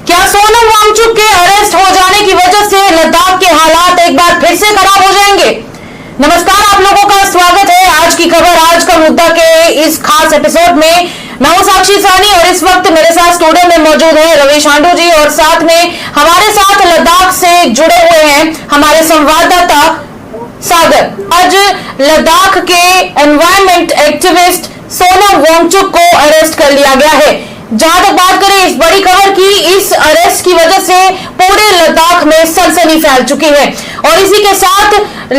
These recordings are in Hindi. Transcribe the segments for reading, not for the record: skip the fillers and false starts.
क्या सोनम वांगचुक के अरेस्ट हो जाने की वजह से लद्दाख के हालात एक बार फिर से खराब हो जाएंगे? नमस्कार, आप लोगों का स्वागत है आज की खबर, आज का मुद्दा के इस खास एपिसोड में। मैं हूं साक्षी सानी और इस वक्त मेरे साथ स्टूडियो में मौजूद है रवि शांडू जी और साथ में हमारे साथ लद्दाख से जुड़े हुए हैं हमारे संवाददाता सागर। आज लद्दाख के एनवायरमेंट एक्टिविस्ट सोनम वांगचुक को अरेस्ट कर लिया गया है। जहां तक बात करें इस बड़ी खबर की, इस अरेस्ट की वजह से पूरे लद्दाख में सनसनी फैल चुकी है और इसी के साथ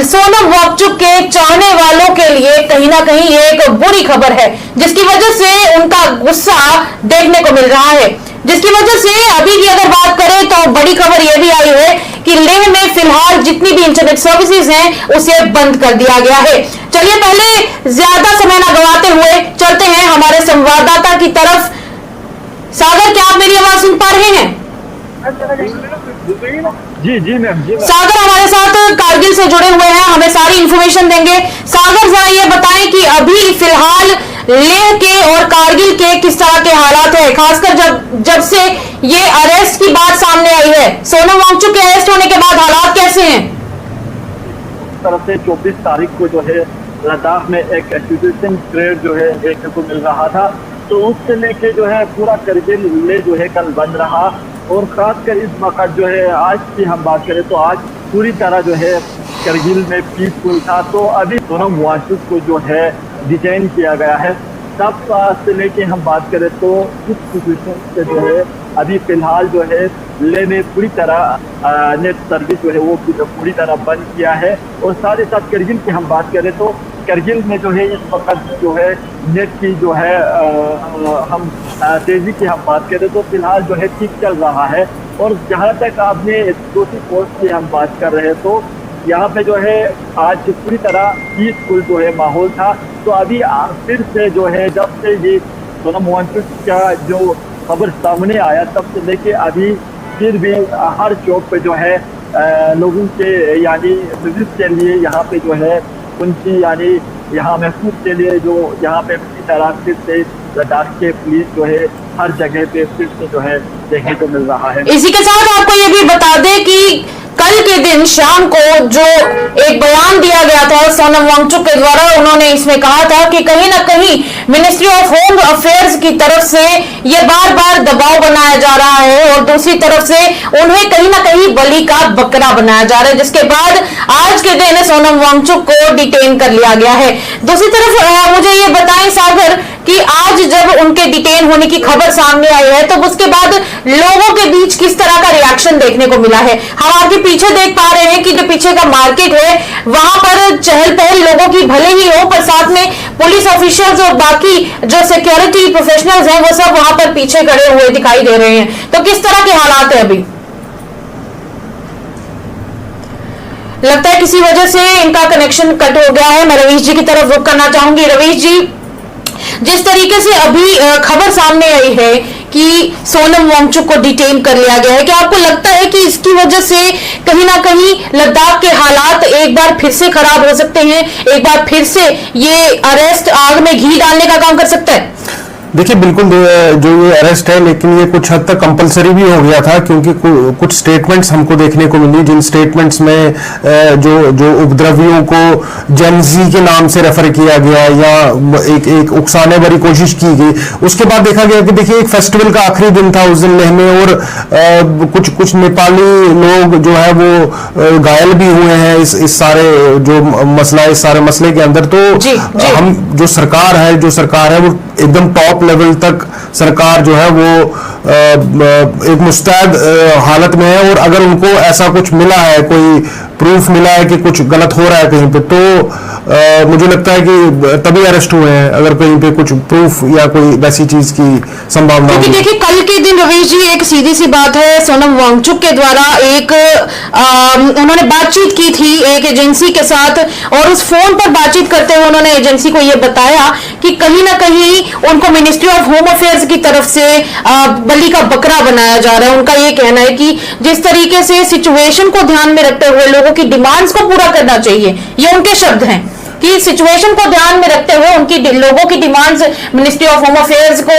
सोनम वांगचुक के चाहने वालों के लिए कहीं ना कहीं एक बुरी खबर है, जिसकी वजह से उनका गुस्सा देखने को मिल रहा है। जिसकी वजह से अभी की अगर बात करें तो बड़ी खबर यह भी आई है कि लेह में फिलहाल जितनी भी इंटरनेट सर्विसेज हैं उसे बंद कर दिया गया है। चलिए पहले ज्यादा समय ना गवाते हुए चलते हैं हमारे संवाददाता की तरफ। सागर, क्या आप मेरी आवाज सुन पा रहे हैं? जी मैम। सागर हमारे साथ कारगिल से जुड़े हुए हैं, हमें सारी इंफॉर्मेशन देंगे। सागर, जरा ये बताएं कि अभी फिलहाल लेह के और कारगिल के किस तरह के हालात है, खासकर जब से ये अरेस्ट की बात सामने आई है। सोनम वांगचुक के अरेस्ट होने के बाद हालात कैसे हैं? इस तरफ से 24 तारीख को जो है लद्दाख में एक एक्विजिशन ट्रेड जो है देखने को मिल रहा था, तो उससे लेके जो है पूरा करगिल लेह जो है कल बंद रहा। और खासकर इस वक्त जो है आज की हम बात करें तो आज पूरी तरह जो है करगिल में पीसफुल था। तो अभी सोनम वांगचुक को जो है डिटेन किया गया है। तब से लेके हम बात करें तो इस सिचुएशन से जो है अभी फिलहाल जो है लेह में पूरी तरह नेट सर्विस जो है वो पूरी तरह बंद किया है। और साथ ही साथ करगिल की हम बात करें तो करगिल में जो है इस वक्त जो है नेट की जो है हम तेजी की हम बात करें तो फिलहाल जो है ठीक चल रहा है। और जहाँ तक आपने दूसरी पोस्ट की हम बात कर रहे हैं तो यहाँ पे जो है आज पूरी तरह पीसफुल जो है माहौल था। तो अभी फिर से जो है जब से ये सोनम वांगचुक का जो खबर सामने आया तब से लेके अभी फिर भी हर चौक पे जो है लोगों के यानी विजिट के लिए यहाँ पे जो है उनकी यानी यहाँ महसूस के लिए जो यहाँ पे पूरी तरह फिर से लद्दाख के पुलिस जो है हर जगह पे फिर से जो है देखने को मिल रहा है। इसी के साथ आपको ये भी बता दें कि कल के दिन शाम को जो एक बयान दिया गया था सोनम वांगचुक के द्वारा, उन्होंने इसमें कहा था कि कहीं ना कहीं मिनिस्ट्री ऑफ होम अफेयर्स की तरफ से ये बार बार दबाव बनाया जा रहा है और दूसरी तरफ से उन्हें कहीं ना कहीं बलि का बकरा बनाया जा रहा है, जिसके बाद आज के दिन सोनम वांगचुक को डिटेन कर लिया गया है। दूसरी तरफ मुझे ये बताएं सागर कि आज जब उनके डिटेन होने की खबर सामने आई है तो उसके बाद लोगों के बीच किस तरह का रिएक्शन देखने को मिला है? हम आपके पीछे देख पा रहे हैं कि जो पीछे का मार्केट है वहां पर चहल पहल लोगों की भले ही हो, पर साथ में पुलिस ऑफिशियल्स और बाकी जो सिक्योरिटी प्रोफेशनल्स हैं वो सब वहां पर पीछे खड़े हुए दिखाई दे रहे हैं। तो किस तरह के हालात है अभी? लगता है किसी वजह से इनका कनेक्शन कट हो गया है। मैं रवीश जी की तरफ रुख करना चाहूंगी। रवीश जी, जिस तरीके से अभी खबर सामने आई है कि सोनम वांगचुक को डिटेन कर लिया गया है, क्या आपको लगता है कि इसकी वजह से कहीं ना कहीं लद्दाख के हालात एक बार फिर से खराब हो सकते हैं? एक बार फिर से ये अरेस्ट आग में घी डालने का काम कर सकता है? देखिए, बिल्कुल जो ये अरेस्ट है, लेकिन ये कुछ हद तक कंपलसरी भी हो गया था क्योंकि कुछ स्टेटमेंट्स हमको देखने को मिली जिन स्टेटमेंट्स में जो उपद्रवियों को जेनजी के नाम से रेफर किया गया या एक उकसाने भरी कोशिश की गई। उसके बाद देखा गया कि देखिए एक फेस्टिवल का आखिरी दिन था उस दिन लेह में और कुछ नेपाली लोग जो है वो घायल भी हुए हैं इस सारे इस सारे मसले के अंदर। तो हम जो सरकार है वो एकदम टॉप लेवल तक सरकार जो है वो एक मुस्तैद हालत में है। और अगर उनको ऐसा कुछ मिला है, कोई प्रूफ मिला है कि कुछ गलत हो रहा है कहीं पे, तो मुझे लगता है कि तभी अरेस्ट हुए हैं अगर कहीं पे कुछ प्रूफ या कोई वैसी चीज की संभावना होगी। देखिए, कल के दिन रवीश जी एक सीधी सी बात है, सोनम वांगचुक के द्वारा एक उन्होंने बातचीत की थी एक एजेंसी के साथ और उस फोन पर बातचीत करते हुए उन्होंने एजेंसी को यह बताया कि कहीं ना कहीं उनको मिनिस्ट्री ऑफ होम अफेयर्स की तरफ से बलि का बकरा बनाया जा रहा है। उनका यह कहना है कि जिस तरीके से सिचुएशन को ध्यान में रखते हुए लोगों की डिमांड्स को पूरा करना चाहिए, ये उनके शब्द हैं कि सिचुएशन को ध्यान में रखते हुए उनकी लोगों की demands ministry of home affairs को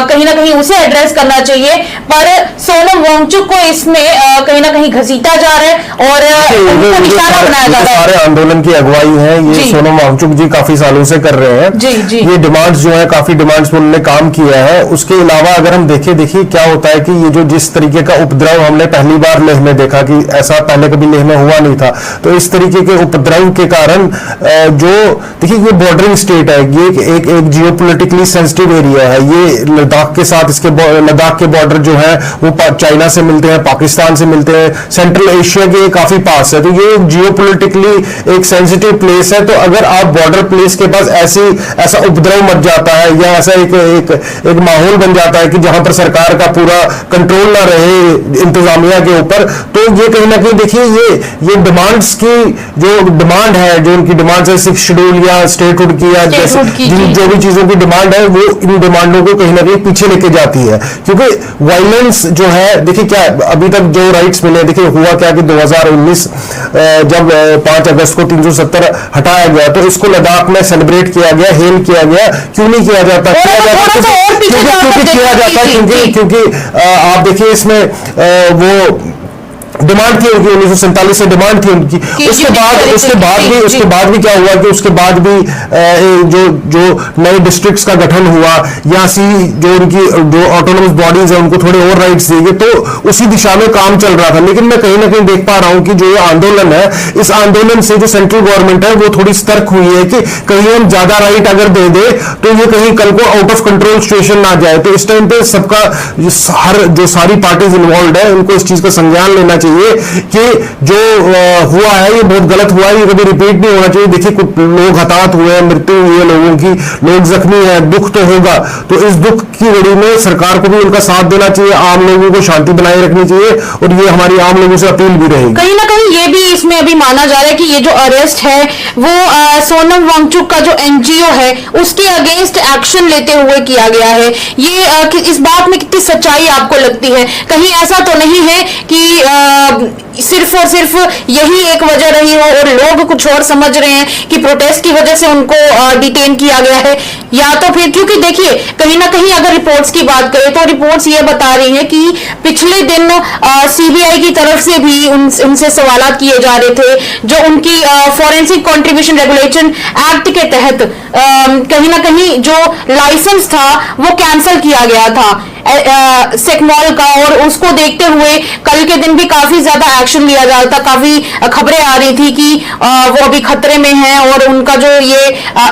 कहीं ना कहीं उसे एड्रेस करना चाहिए। पर सोनम वांगचुक को इसमें कहीं ना कहीं घसीटा जा रहा है और उनको निशाना बनाया जा रहा है। सारे आंदोलन की अगुवाई है ये सोनम वांगचुक जी काफी सालों से कर रहे हैं। जी जी। ये डिमांड्स जो है काफी डिमांड्स पर उन्होंने काम किया है। उसके अलावा अगर हम देखिए क्या होता है कि ये जो जिस तरीके का उपद्रव हमने पहली बार लेह में देखा कि ऐसा पहले कभी लेह में हुआ नहीं था, तो इस तरीके के उपद्रव के कारण जो देखिए ये बॉर्डरिंग स्टेट है, ये एक जियोपॉलिटिकली सेंसिटिव एरिया है। ये लद्दाख के साथ इसके लद्दाख के बॉर्डर जो है वो चाइना से मिलते हैं, पाकिस्तान से मिलते हैं, सेंट्रल एशिया के काफी पास है। तो ये जियोपॉलिटिकली एक सेंसिटिव प्लेस है। तो अगर आप बॉर्डर प्लेस के पास ऐसा उपद्रव मच जाता है या ऐसा एक माहौल बन जाता है कि जहां पर सरकार का पूरा कंट्रोल ना रहे इंतजामिया के ऊपर, तो ये कहीं ना कहीं देखिए ये डिमांड्स की जो डिमांड है, जो उनकी डिमांड है 6 शेड्यूल या स्टेटहुड की या जैसे जो भी चीजों की डिमांड है, वो इन डिमांडों को कहीं ना कहीं पीछे लेके जाती है। क्योंकि वायलेंस जो है देखिए क्या अभी तक जो राइट्स मिले, देखिए हुआ क्या कि 2019 जब 5 अगस्त को 370 हटाया गया तो इसको लद्दाख में सेलिब्रेट किया गया, हेल किया गया। क्यों नहीं किया जाता? क्योंकि आप देखिए इसमें वो डिमांड थी उनकी 1947 से डिमांड थी उनकी। उसके बाद भी क्या हुआ कि उसके बाद भी जो नए डिस्ट्रिक्ट्स का गठन हुआ या जो उनकी जो ऑटोनोमस बॉडीज है उनको थोड़े और राइट्स दिए गए, तो उसी दिशा में काम चल रहा था। लेकिन मैं कहीं ना कहीं देख पा रहा हूं कि जो ये आंदोलन है, इस आंदोलन से जो सेंट्रल गवर्नमेंट है वो थोड़ी सतर्क हुई है कि कहीं हम ज्यादा राइट अगर दे दे तो ये कहीं कल को आउट ऑफ कंट्रोल सिचुएशन ना जाए। तो इस टाइम पे सबका जो सारी पार्टीज इन्वॉल्व है उनको इस चीज का संज्ञान लेना चाहिए कि जो हुआ है ये बहुत गलत हुआ है, ये कभी रिपीट नहीं होना चाहिए। देखिए कुछ लोग हताहत हुए हैं, मृत्यु हुई है लोगों की, लोग जख्मी हैं, दुख तो होगा। तो इस दुख की घड़ी में सरकार को भी उनका साथ देना चाहिए, आम लोगों को शांति बनाए रखनी चाहिए और ये हमारी आम लोगों से अपील भी रहेगी। कहीं ना कहीं ये भी इसमें अभी माना जा रहा है कि ये जो अरेस्ट है वो सोनम वांगचुक का जो एनजीओ है उसके अगेंस्ट एक्शन लेते हुए किया गया है। ये इस बात में कितनी सच्चाई आपको लगती है? कहीं ऐसा तो नहीं है कि सिर्फ और सिर्फ यही एक वजह रही हो और लोग कुछ और समझ रहे हैं कि प्रोटेस्ट की वजह से उनको डिटेन किया गया है? या तो फिर क्योंकि देखिए कहीं ना कहीं अगर रिपोर्ट्स की बात करें तो रिपोर्ट्स ये बता रही हैं कि पिछले दिन सीबीआई की तरफ से भी उनसे सवालात किए जा रहे थे, जो उनकी फॉरेंसिक कंट्रीब्यूशन रेगुलेशन एक्ट के तहत कहीं ना कहीं जो लाइसेंस था वो कैंसिल किया गया था सेकमॉल का, और उसको देखते हुए कल के दिन भी काफी ज्यादा एक्शन लिया जा रहा था। काफी खबरें आ रही थी कि वो अभी खतरे में हैं और उनका जो ये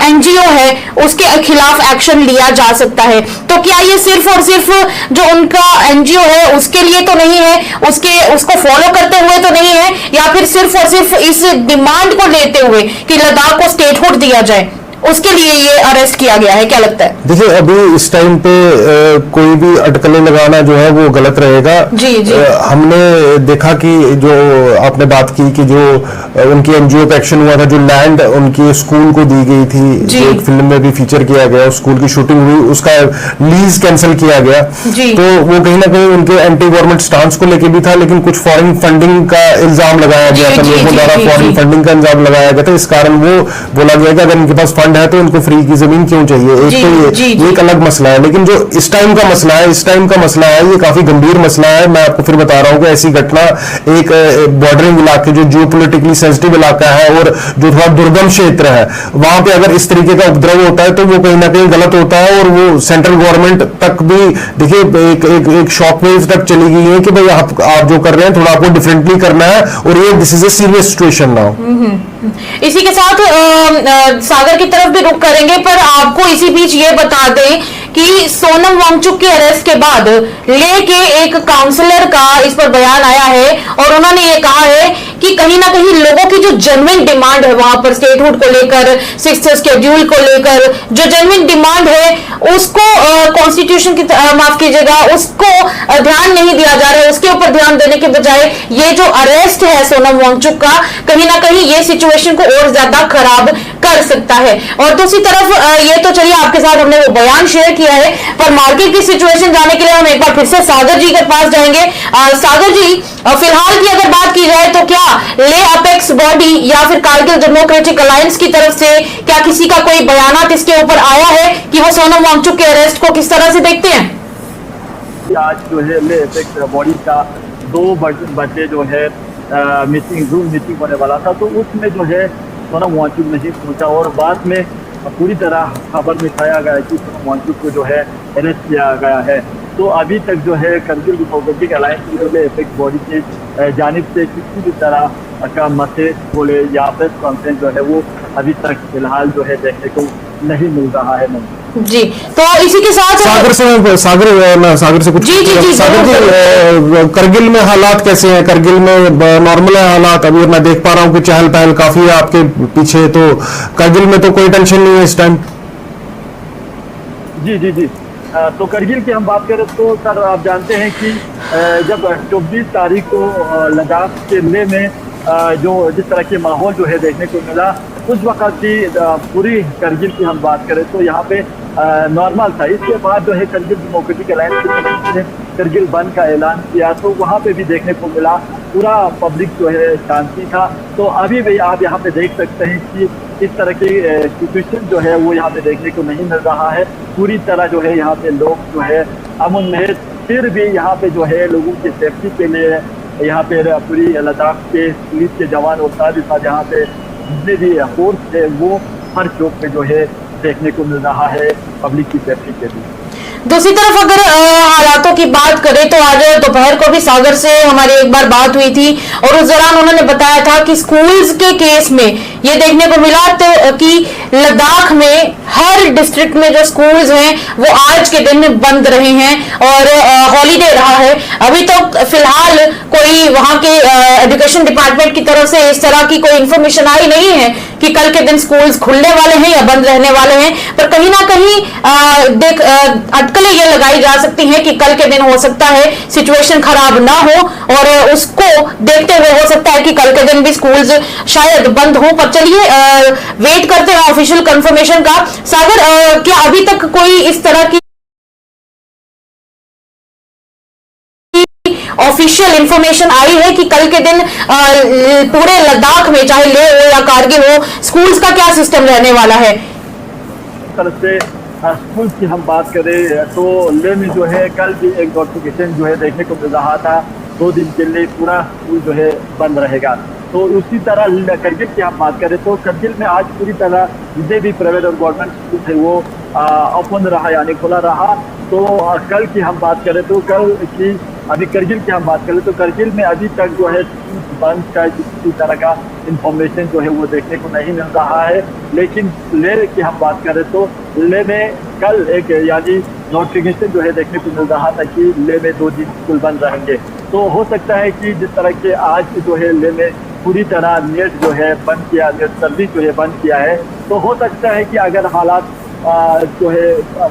एनजीओ है उसके खिलाफ एक्शन लिया जा सकता है। तो क्या ये सिर्फ और सिर्फ जो उनका एनजीओ है उसके लिए तो नहीं है, उसको फॉलो करते हुए तो नहीं है, या फिर सिर्फ और सिर्फ इस डिमांड को लेते हुए कि लद्दाख को स्टेटहुड दिया जाए उसके लिए ये अरेस्ट किया गया है? क्या लगता है? देखिए अभी इस टाइम पे कोई भी अटकलें लगाना जो है वो गलत रहेगा। जी जी। हमने देखा कि जो आपने बात की कि जो उनकी एनजीओ का एक्शन हुआ था, जो लैंड उनकी स्कूल को दी गई थी, जो एक फिल्म में भी फीचर किया गया, स्कूल की शूटिंग हुई, उसका लीज कैंसिल किया गया। तो वो कहीं ना कहीं उनके एंटी गवर्नमेंट स्टांस को लेके भी था, लेकिन कुछ फॉरेन फंडिंग का इल्जाम लगाया गया था, लोगों द्वारा फॉरेन फंडिंग का इल्जाम लगाया गया था। इस कारण वो बोला गया कि अगर इनके पास फंड है तो इनको फ्री की जमीन क्यों चाहिए। एक तो एक अलग मसला है, लेकिन जो इस टाइम का मसला है ये काफी गंभीर मसला है। मैं आपको फिर बता रहा हूं कि ऐसी घटना एक बॉर्डरिंग इलाके जो जियोपॉलिटिकली सेंसिटिव इलाका है और जो थोड़ा दुर्गम क्षेत्र है, वहां पे अगर इस तरीके का उपद्रव होता है तो वो कहीं ना कहीं गलत होता है। और वो सेंट्रल गवर्नमेंट तक भी देखिए एक शॉक वेव तक चली गई है कि भाई आप जो कर रहे हैं थोड़ा आपको डिफरेंटली करना है और ये this is a serious situation now. इसी के साथ सागर की तरफ भी रुक करेंगे, पर आपको इसी बीच ये बता दें कि सोनम वांगचुक के अरेस्ट के बाद लेह के एक काउंसलर का इस पर बयान आया है और उन्होंने ये कहा है कि कहीं ना कहीं लोगों की जो जेन्युइन डिमांड है वहां पर स्टेटहुड को लेकर, 6th शेड्यूल को लेकर जो जेन्युइन डिमांड है उसको कॉन्स्टिट्यूशन की माफ कीजिएगा उसको ध्यान नहीं दिया जा रहा है। उसके ऊपर ध्यान देने के बजाय ये जो अरेस्ट है सोनम वांगचुक का कहीं ना कहीं ये सिचुएशन को और ज्यादा खराब कर सकता है। और दूसरी तरफ ये तो चलिए आपके साथ हमने वो बयान शेयर किया है, पर मार्केट की सिचुएशन जाने के लिए हम एक बार फिर से सागर जी के पास जाएंगे। सागर जी, फिलहाल की अगर बात की जाए तो क्या लेह अपेक्स बॉडी या फिर कारगिल डेमोक्रेटिक अलायंस की तरफ से क्या किसी का कोई बयान इसके ऊपर आया है कि वो सोनम वांगचुक के अरेस्ट को किस तरह से देखते हैं? कि आज जो है ले इफेक्ट बॉडी का 2 बजे जो है मीटिंग जूम मीटिंग होने वाला था, तो उसमें जो है सोनम वांगचुक नहीं पहुंचा और बाद में पूरी तरह खबर में छाया गया कि सोनम वांगचुक को जो है अरेस्ट किया गया है। तो अभी तक जो है करगिल रिपब्लिक अलायंस ले इफेक्ट बॉडी की जानिब से किसी भी तरह का मैसेज बोले या प्रेस कॉन्फ्रेंस जो है वो अभी तक फिलहाल जो है देखने को नहीं मिल रहा है। जी, तो इसी के साथ सागर से कुछ जी, सागर जी, करगिल में हालात कैसे हैं? करगिल में नॉर्मल है हालात? अभी मैं देख पा रहा हूँ कि चहल पहल काफी है आपके पीछे, तो करगिल में तो कोई टेंशन नहीं है इस टाइम? जी, तो करगिल की हम बात करें तो सर आप जानते हैं कि जब 24 तारीख को लद्दाख के लेह में जो जिस तरह के माहौल जो है देखने को मिला, उस वक्त की पूरी करगिल की हम बात करें तो यहाँ पे नॉर्मल था। इसके बाद जो है करगिल डेमोक्रेटिक अलायंस ने करगिल बंद का ऐलान किया, तो वहाँ पे भी देखने को मिला पूरा पब्लिक जो है शांति था। तो अभी भी आप यहाँ पे देख सकते हैं कि इस तरह की सिचुएशन जो है वो यहाँ पे देखने को नहीं मिल रहा है। पूरी तरह जो है यहाँ पे लोग जो है अमन में, फिर भी यहाँ पे जो है लोगों की सेफ्टी के लिए यहाँ पे पूरी लद्दाख के पुलिस के जवान और साथ ही साथ यहाँ पे जितने भी फोर्स है वो हर चौक पे जो है देखने को मिल रहा है पब्लिक की सेफ्टी के लिए। दूसरी तरफ अगर हालातों की बात करें तो आज दोपहर को भी सागर से हमारी एक बार बात हुई थी और उस दौरान उन्होंने बताया था कि स्कूल्स के केस में ये देखने को मिला तो कि लद्दाख में हर डिस्ट्रिक्ट में जो स्कूल्स हैं वो आज के दिन बंद रहे हैं और हॉलीडे रहा है। अभी तो फिलहाल कोई वहां के एजुकेशन डिपार्टमेंट की तरफ से इस तरह की कोई इंफॉर्मेशन आई नहीं है कि कल के दिन स्कूल्स खुलने वाले हैं या बंद रहने वाले हैं, पर कहीं ना कहीं अटकलें ये लगाई जा सकती हैं कि कल के दिन हो सकता है सिचुएशन खराब ना हो और उसको देखते हुए हो सकता है कि कल के दिन भी स्कूल्स शायद बंद हो। पर चलिए वेट करते हैं ऑफिशियल कंफर्मेशन का। सागर, क्या अभी तक कोई इस तरह की ऑफिशियल इंफॉर्मेशन आई है कि कल के दिन पूरे लद्दाख में चाहे लेह हो या कारगिल हो स्कूल्स का क्या सिस्टम रहने वाला है? स्कूल की हम बात करें तो लेह में जो है कल भी एक नोटिफिकेशन जो है देखने को मिल रहा था, 2 दिन के लिए पूरा स्कूल जो है बंद रहेगा। तो उसी तरह करगिल की हम बात करें तो करगिल में आज पूरी तरह जितने भी प्राइवेट और गवर्नमेंट स्कूल थे वो ओपन रहा यानी खुला रहा। तो कल की हम बात करें तो कल की अभी करगिल की हम बात करें तो करगिल में अभी तक जो है बंद का किसी तरह का इंफॉर्मेशन जो है वो देखने को नहीं मिल रहा है। लेकिन लेह की हम बात करें तो लेह में कल एक यानी नोटिफिकेशन जो है देखने को मिल रहा था कि लेह में 2 दिन स्कूल बंद रहेंगे। तो हो सकता है कि जिस तरह के आज जो है लेह में पूरी तरह नेट जो है बंद किया, नेट सर्विस जो है बंद किया है, तो हो सकता है कि अगर हालात जो है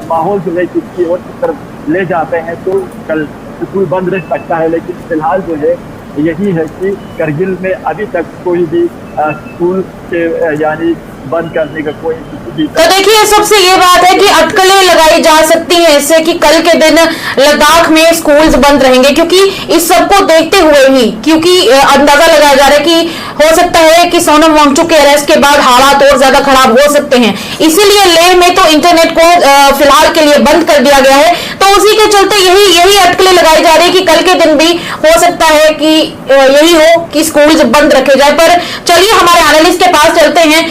माहौल जो है किसी और की तरफ ले जाते हैं तो कल स्कूल बंद रह सकता है। लेकिन फिलहाल जो है यही है कि करगिल में अभी तक कोई भी स्कूल के यानी बंद करने का कोई तो देखिए सबसे ये बात है कि अटकलें लगाई जा सकती हैं इससे कि कल के दिन लद्दाख में स्कूल्स बंद रहेंगे, क्योंकि इस सबको देखते हुए ही क्योंकि अंदाजा लगाया जा रहा है कि हो सकता है कि सोनम वांगचुक के अरेस्ट के बाद हालात और ज्यादा खराब हो सकते हैं। इसीलिए लेह में तो इंटरनेट को फिलहाल के लिए बंद कर दिया गया है। तो उसी के चलते यही अटकलें लगाई जा रही है कि कल के दिन भी हो सकता है कि यही हो कि स्कूल्स बंद रखे जाए। पर चलिए हमारे एनालिस्ट के पास चलते हैं।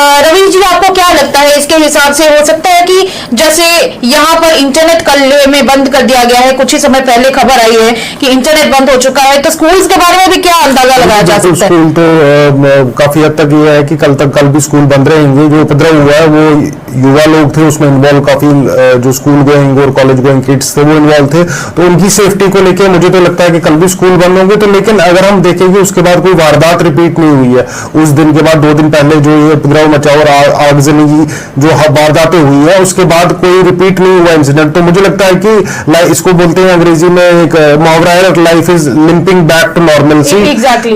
रवीश जी, आपको क्या लगता है इसके हिसाब से हो सकता है कि जैसे यहाँ पर इंटरनेट कल लेह में बंद कर दिया गया है, कुछ ही समय पहले खबर आई है कि इंटरनेट बंद हो चुका है, तो स्कूल्स के बारे में भी क्या अंदाजा लगाया जा सकता है? स्कूल तो काफी हद तक ये है कि कल भी स्कूल बंद रहेंगे। जो उपद्रव हुआ है वो युवा लोग थे उसमें इन्वॉल्व, काफी जो स्कूल गोइंग और कॉलेज गोइंग किड्स थे वो इन्वॉल्व थे, तो उनकी सेफ्टी को लेकर मुझे तो लगता है कि कल भी स्कूल बंद होंगे। तो लेकिन अगर हम देखेंगे उसके बाद कोई वारदात रिपीट नहीं हुई है उस दिन के बाद, 2 दिन पहले जो ये उपद्रव मचा और आगजनी की जो वारदातें हुई है उसके बाद कोई रिपीट नहीं हुआ इंसिडेंट। तो मुझे लगता है कि इसको बोलते हैं अंग्रेजी में एक मुहावरा है, life is limping back to normalcy.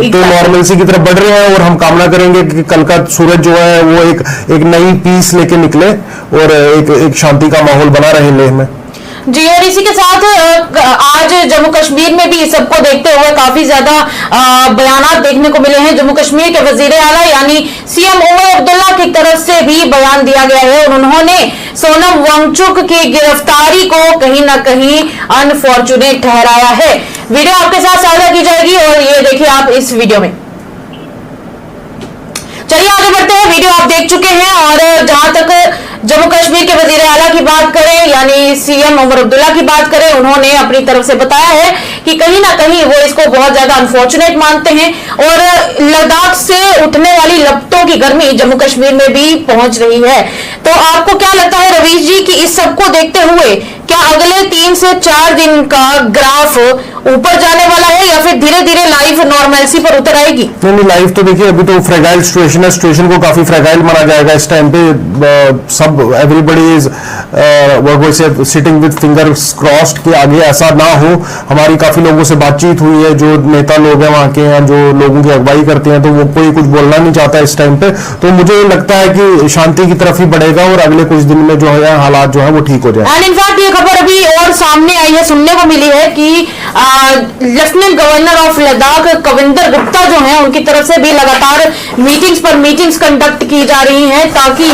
तो नॉर्मलसी की तरफ बढ़ रहे हैं और हम कामना करेंगे कि कल का सूरज जो है वो एक नई पीस लेके निकले और एक शांति का माहौल बना रहे लेह में। जी, और इसी के साथ आज जम्मू कश्मीर में भी इस सबको देखते हुए काफी ज्यादा बयानात देखने को मिले हैं। जम्मू कश्मीर के वजीर आला यानी सीएम उमर अब्दुल्ला की तरफ से भी बयान दिया गया है और उन्होंने सोनम वांगचुक की गिरफ्तारी को कहीं ना कहीं अनफॉर्चुनेट ठहराया है। वीडियो आपके साथ साझा की जाएगी और ये देखिए आप इस वीडियो में। चलिए आगे बढ़ते हैं। वीडियो आप देख चुके हैं और जहां तक जम्मू कश्मीर के वजीर आला की बात करें यानी सीएम उमर अब्दुल्ला की बात करें, उन्होंने अपनी तरफ से बताया है कि कहीं ना कहीं वो इसको बहुत ज्यादा अनफॉर्चुनेट मानते हैं और लद्दाख से उठने वाली लपटों की गर्मी जम्मू कश्मीर में भी पहुंच रही है। तो आपको क्या लगता है रवीश जी कि इस सबको देखते हुए क्या अगले 3 से 4 दिन का ग्राफ ऊपर जाने वाला है या फिर धीरे धीरे लाइफ नॉर्मलसी पर उतर आएगी? नहीं, लाइफ तो देखिए अभी तो फ्रेगाइल सिचुएशन है, सिचुएशन को काफी फ्रेगाइल माना जाएगा इस टाइम पे। सब everybody is sitting with fingers crossed कि आगे ऐसा ना हो। हमारी काफी लोगों से बातचीत हुई है, जो नेता लोग हैं वहां के हैं, जो लोगों की अगुवाई करते हैं, तो वो कोई कुछ बोलना नहीं चाहता इस टाइम पे। तो मुझे लगता है कि शांति की तरफ ही बढ़ेगा और अगले कुछ दिन में जो है हालात जो है वो ठीक हो जाए। एंड इनफैक्ट ये खबर अभी और सामने आई है, सुनने को मिली है कि lieutenant governor of Ladakh Kavinder Gupta जो हैं उनकी तरफ से भी लगातार मीटिंग्स पर मीटिंग्स कंडक्ट की जा रही हैं ताकि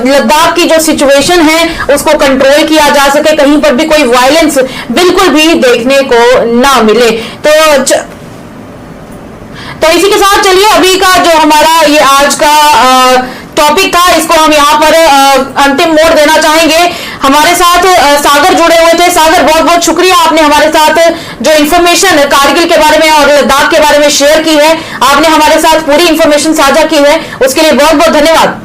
लद्दाख की जो सिचुएशन है उसको कंट्रोल किया जा सके, कहीं पर भी कोई वायलेंस बिल्कुल भी देखने को ना मिले। तो इसी के साथ चलिए अभी का जो हमारा ये आज का टॉपिक था इसको हम यहाँ पर अंतिम मोड़ देना चाहेंगे। हमारे साथ सागर जुड़े हुए थे। सागर, बहुत बहुत शुक्रिया, आपने हमारे साथ जो इन्फॉर्मेशन कारगिल के बारे में और लद्दाख के बारे में शेयर की है, आपने हमारे साथ पूरी इन्फॉर्मेशन साझा की है, उसके लिए बहुत बहुत धन्यवाद।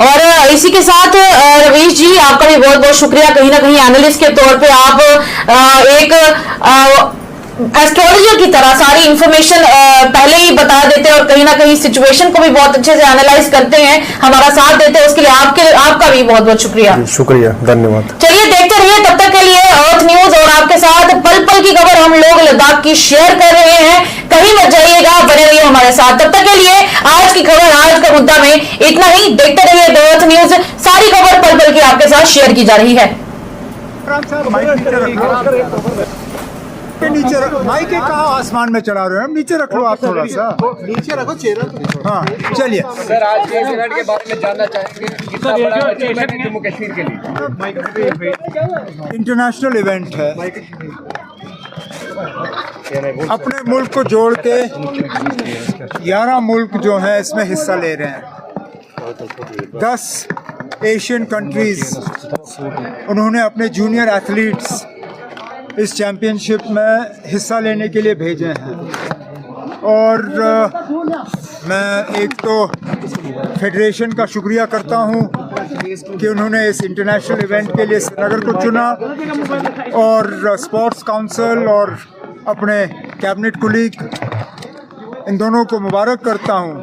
और इसी के साथ रवीश जी आपका भी बहुत बहुत शुक्रिया। कहीं ना कहीं एनालिस्ट के तौर पे आप एक एस्ट्रोलॉजर की तरह सारी इंफॉर्मेशन पहले ही बता देते हैं और कहीं ना कहीं सिचुएशन को भी बहुत अच्छे से एनालाइज करते हैं, हमारा साथ देते हैं, उसके लिए आपका भी बहुत बहुत शुक्रिया। शुक्रिया, धन्यवाद। चलिए देखते रहिए, तब तक के लिए अर्थ न्यूज और आपके साथ पल पल की खबर हम लोग लद्दाख की शेयर कर रहे हैं। कहीं मत जाइएगा, बने रहिए हमारे साथ। तब तक के लिए आज की खबर, आज का मुद्दा में इतना ही। देखते रहिए द अर्थ न्यूज, सारी खबर पल पल की आपके साथ शेयर की जा रही है। नीचे माइक कहाँ आसमान में चढ़ा रहे हो? नीचे रख लो आप थोड़ा सा, नीचे रखो चेहरा। हाँ चलिए सर, आज के इंसिडेंट के बारे में जानना चाहेंगे, कितना बड़ा अचीवमेंट है जम्मू कश्मीर के लिए? इंटरनेशनल इवेंट है, अपने मुल्क को जोड़ के 11 मुल्क जो हैं इसमें हिस्सा ले रहे हैं। 10 एशियन कंट्रीज उन्होंने अपने जूनियर एथलीट्स इस चैम्पियनशिप में हिस्सा लेने के लिए भेजे हैं। और मैं एक तो फेडरेशन का शुक्रिया करता हूं कि उन्होंने इस इंटरनेशनल इवेंट के लिए श्रीनगर को चुना, और स्पोर्ट्स काउंसिल और अपने कैबिनेट कुलीग इन दोनों को मुबारक करता हूं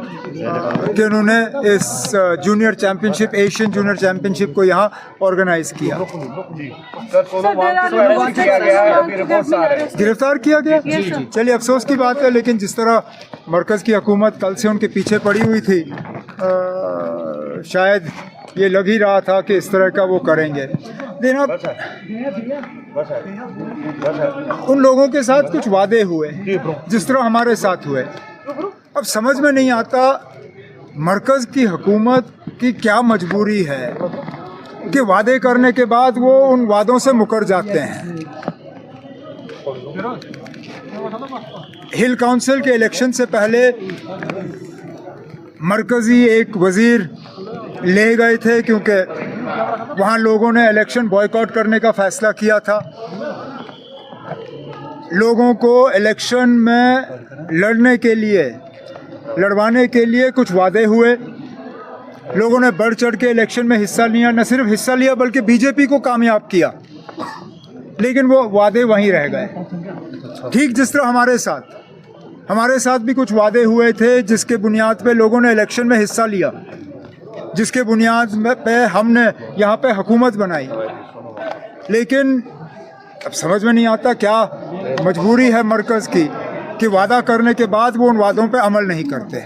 कि उन्होंने इस junior championship, Asian junior championship को यहाँ ऑर्गेनाइज किया। गिरफ्तार किया गया, चलिए अफसोस की बात है, लेकिन जिस तरह मरकज़ की हुकूमत कल से उनके पीछे पड़ी हुई थी, शायद ये लग ही रहा था कि इस तरह का वो करेंगे। लेकिन उन लोगों के साथ कुछ वादे हुए जिस तरह हमारे साथ हुए। अब समझ में नहीं आता मरकज़ की हुकूमत की क्या मजबूरी है कि वादे करने के बाद वो उन वादों से मुकर जाते हैं। हिल काउंसिल के इलेक्शन से पहले मरकज़ी एक वज़ीर ले गए थे क्योंकि वहाँ लोगों ने इलेक्शन बॉयकॉट करने का फ़ैसला किया था। लोगों को इलेक्शन में लड़वाने के लिए कुछ वादे हुए, लोगों ने बढ़ चढ़ के इलेक्शन में हिस्सा लिया, न सिर्फ हिस्सा लिया बल्कि बीजेपी को कामयाब किया, लेकिन वो वादे वहीं रह गए। ठीक जिस तरह हमारे साथ भी कुछ वादे हुए थे जिसके बुनियाद पे लोगों ने इलेक्शन में हिस्सा लिया, जिसके बुनियाद पे हमने यहाँ पे हुकूमत बनाई, लेकिन अब समझ में नहीं आता क्या मजबूरी है मरकज़ की कि वादा करने के बाद वो उन वादों पे अमल नहीं करते।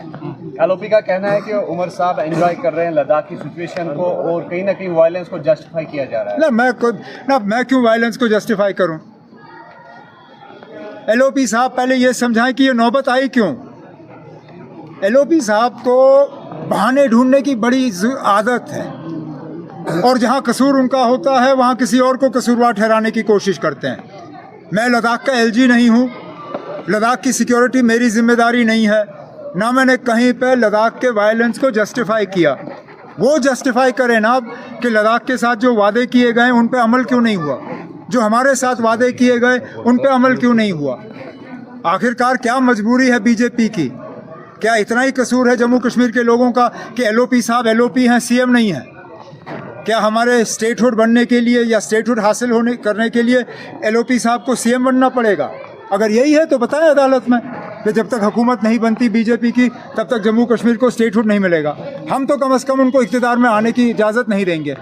एलओपी का कहना है कि उमर साहब एंजॉय कर रहे हैं लद्दाख की सिचुएशन को और कहीं ना कहीं वायलेंस को जस्टिफाई किया जा रहा है। मैं क्यों वायलेंस को जस्टिफाई करूं? एलओपी साहब पहले ये समझाएं कि ये नौबत आई क्यों। एलओपी साहब को बहाने ढूंढने की बड़ी आदत है और जहां कसूर उनका होता है वहां किसी और को कसूरवार ठहराने की कोशिश करते हैं। मैं लद्दाख का एलजी नहीं हूं, लद्दाख की सिक्योरिटी मेरी जिम्मेदारी नहीं है, ना मैंने कहीं पे लद्दाख के वायलेंस को जस्टिफाई किया। वो जस्टिफाई करें ना कि लद्दाख के साथ जो वादे किए गए उन पे अमल क्यों नहीं हुआ, जो हमारे साथ वादे किए गए उन पे अमल क्यों नहीं हुआ। आखिरकार क्या मजबूरी है बीजेपी की? क्या इतना ही कसूर है जम्मू कश्मीर के लोगों का कि एलओपी साहब एलओपी हैं, सीएम नहीं हैं? क्या हमारे स्टेटहुड बनने के लिए या स्टेटहुड हासिल करने के लिए एलओपी साहब को सीएम बनना पड़ेगा? अगर यही है तो बताएं अदालत में कि जब तक हुकूमत नहीं बनती बीजेपी की तब तक जम्मू कश्मीर को स्टेटहुड नहीं मिलेगा। हम तो कम से कम उनको इख्तिदार में आने की इजाज़त नहीं देंगे।